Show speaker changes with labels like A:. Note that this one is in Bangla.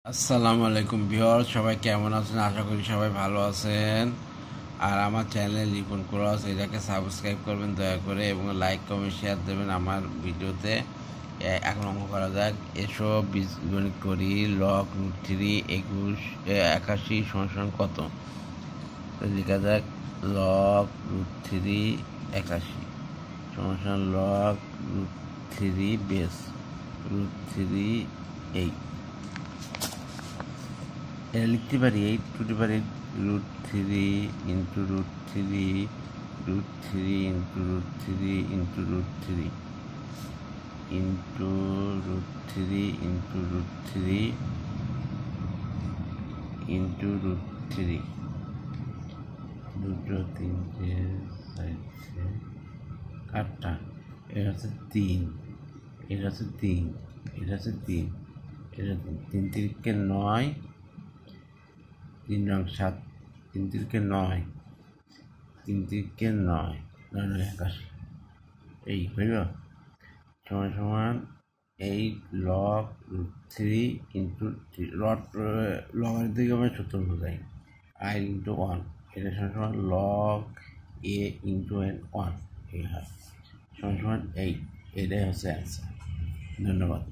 A: আসসালামু আলাইকুম ভিউয়ার, সবাই কেমন আছেন? আশা করি সবাই ভালো আছেন। আর আমার চ্যানেল লিপন ক্রস এটাকে সাবস্ক্রাইব করবেন দয়া করে, এবং লাইক কমেন্ট শেয়ার দেবেন আমার ভিডিওতে। এখন অঙ্ক করা যাক। এসব বীজগণিত করি। লগ রুট থ্রি 81 সমান কত? তো লেখা যাক লগ রুট থ্রি 81 সমান log root three base root three 8। এটা লিখতে পারি 8 root three into root three root three into root three into root three into root three into root three into root three. দুটো তিনটে চারটে আটটা। এটা হচ্ছে 3, এটা হচ্ছে 3, এটা হচ্ছে 3, এটা 3 তিরিকে 9, 3 রং 7, 3 তিরিকে 9, 3 তিরিকে 9, 9 81। এই হইল সমান সমান 8 লগ রুট থ্রি ইন্টু লগের দিকে আমরা সূত্র বোঝাই আই ইন্টু 1। এটা সমান সমান লগ এ ইন্টু এন 1। এই হয় সমান সমান 8। এটাই হচ্ছে অ্যান্সার। ধন্যবাদ।